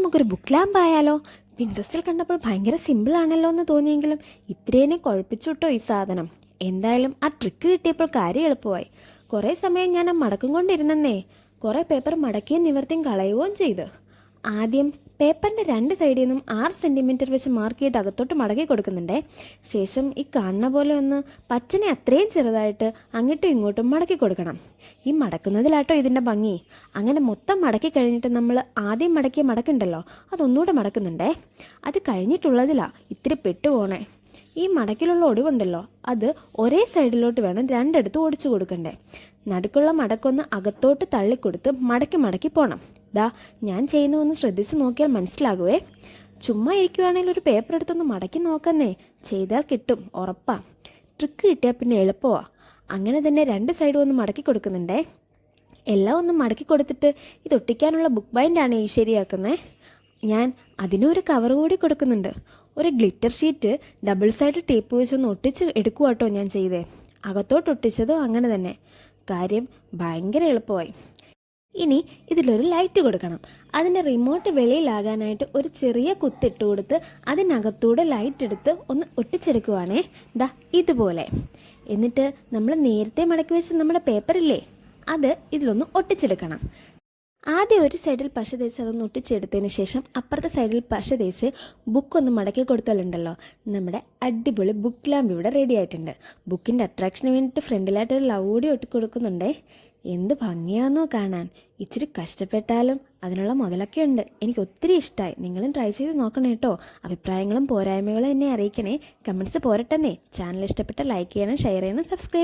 നമുക്കൊരു book lamp ആയാലോ? പിൻട്രസ്റ്റിൽ കണ്ടപ്പോൾ ഭയങ്കര സിമ്പിളാണല്ലോ എന്ന് തോന്നിയെങ്കിലും ഇത്രേനെ കുഴപ്പിച്ചു വിട്ടോ ഈ സാധനം. എന്തായാലും ആ ട്രിക്ക് കിട്ടിയപ്പോൾ കാര്യം എളുപ്പമായി. കുറേ സമയം ഞാൻ ആ മടക്കും കൊണ്ടിരുന്നേ. കുറേ പേപ്പർ മടക്കിയും നിവർത്തിയും കളയുകയും ചെയ്ത്. ആദ്യം പേപ്പറിൻ്റെ രണ്ട് സൈഡിൽ നിന്നും 6 സെൻറ്റിമീറ്റർ വെച്ച് മാർക്ക് ചെയ്ത് അകത്തോട്ട് മടക്കി കൊടുക്കുന്നുണ്ടേ. ശേഷം ഈ കാണുന്ന പോലെ ഒന്ന് പച്ചനെ അത്രയും ചെറുതായിട്ട് അങ്ങോട്ടും ഇങ്ങോട്ടും മടക്കി കൊടുക്കണം. ഈ മടക്കുന്നതിലാട്ടോ ഇതിൻ്റെ ഭംഗി. അങ്ങനെ മൊത്തം മടക്കി കഴിഞ്ഞിട്ട് നമ്മൾ ആദ്യം മടക്കിയ മടക്കുണ്ടല്ലോ, അതൊന്നുകൂടെ മടക്കുന്നുണ്ടേ. അത് കഴിഞ്ഞിട്ടുള്ളതിലാ ഇത്തിരി പെട്ടുപോണേ. ഈ മടക്കിലുള്ള ഒടിവുണ്ടല്ലോ, അത് ഒരേ സൈഡിലോട്ട് വേണം രണ്ടിടത്തും ഓടിച്ചു കൊടുക്കണ്ടേ. നടുക്കുള്ള മടക്കൊന്ന് അകത്തോട്ട് തള്ളിക്കൊടുത്ത് മടക്കി മടക്കി പോകണം. ദാ ഞാൻ ചെയ്യുന്നതൊന്ന് ശ്രദ്ധിച്ച് നോക്കിയാൽ മനസ്സിലാകുവേ. ചുമ്മാ ഇരിക്കുവാണെങ്കിൽ ഒരു പേപ്പർ എടുത്തൊന്ന് മടക്കി നോക്കുന്നേ. ചെയ്താൽ കിട്ടും, ഉറപ്പാ. ട്രിക്ക് കിട്ടിയാൽ പിന്നെ എളുപ്പമാണ്. അങ്ങനെ തന്നെ രണ്ട് സൈഡും ഒന്ന് മടക്കി കൊടുക്കുന്നുണ്ടേ. എല്ലാം ഒന്ന് മടക്കി കൊടുത്തിട്ട് ഇത് ഒട്ടിക്കാനുള്ള ബുക്ക് ബൈൻഡാണ് ഈ ശരിയാക്കുന്നത്. ഞാൻ അതിനൊരു കവർ കൂടി കൊടുക്കുന്നുണ്ട്. ഒരു glitter sheet double side tape വെച്ചൊന്ന് ഒട്ടിച്ച് എടുക്കുക കേട്ടോ ഞാൻ ചെയ്തേ. അകത്തോട്ട് ഒട്ടിച്ചതും അങ്ങനെ തന്നെ. കാര്യം ഭയങ്കര എളുപ്പമായി. ഇനി ഇതിലൊരു ലൈറ്റ് കൊടുക്കണം. അതിൻ്റെ റിമോട്ട് വെളിയിലാകാനായിട്ട് ഒരു ചെറിയ കുത്തിട്ട് കൊടുത്ത് അതിനകത്തൂടെ ലൈറ്റ് എടുത്ത് ഒന്ന് ഒട്ടിച്ചെടുക്കുവാണേ. ദാ ഇതുപോലെ. എന്നിട്ട് നമ്മൾ നേരത്തെ മടക്കി വെച്ച് നമ്മുടെ പേപ്പറില്ലേ, അത് ഇതിലൊന്ന് ഒട്ടിച്ചെടുക്കണം. ആദ്യം ഒരു സൈഡിൽ പശ തേച്ച് അതൊന്ന് ഒട്ടിച്ചെടുത്തതിന് ശേഷം അപ്പുറത്തെ സൈഡിൽ പശ തേച്ച് ബുക്കൊന്ന് മടക്കി കൊടുത്താലുണ്ടല്ലോ, നമ്മുടെ അടിപൊളി ബുക്ക് ലാമ്പ് ഇവിടെ റെഡി ആയിട്ടുണ്ട്. ബുക്കിൻ്റെ അട്രാക്ഷന് വേണ്ടിയിട്ട് ഫ്രണ്ടിലായിട്ട് ഒരു ലവ് കൂടി ഒട്ടിക്കൊടുക്കുന്നുണ്ടേ. എന്ത് ഭംഗിയാണെന്നോ കാണാൻ. ഇച്ചിരി കഷ്ടപ്പെട്ടാലും അതിനുള്ള മുതലൊക്കെ ഉണ്ട്. എനിക്ക് ഒത്തിരി ഇഷ്ടമായി. നിങ്ങളും ട്രൈ ചെയ്ത് നോക്കണം കേട്ടോ. അഭിപ്രായങ്ങളും പോരായ്മകളും എന്നെ അറിയിക്കണേ. കമൻറ്റ്സ് പോരട്ടെന്നേ. ചാനൽ ഇഷ്ടപ്പെട്ട ലൈക്ക് ചെയ്യണം, ഷെയർ ചെയ്യണം, സബ്സ്ക്രൈബ്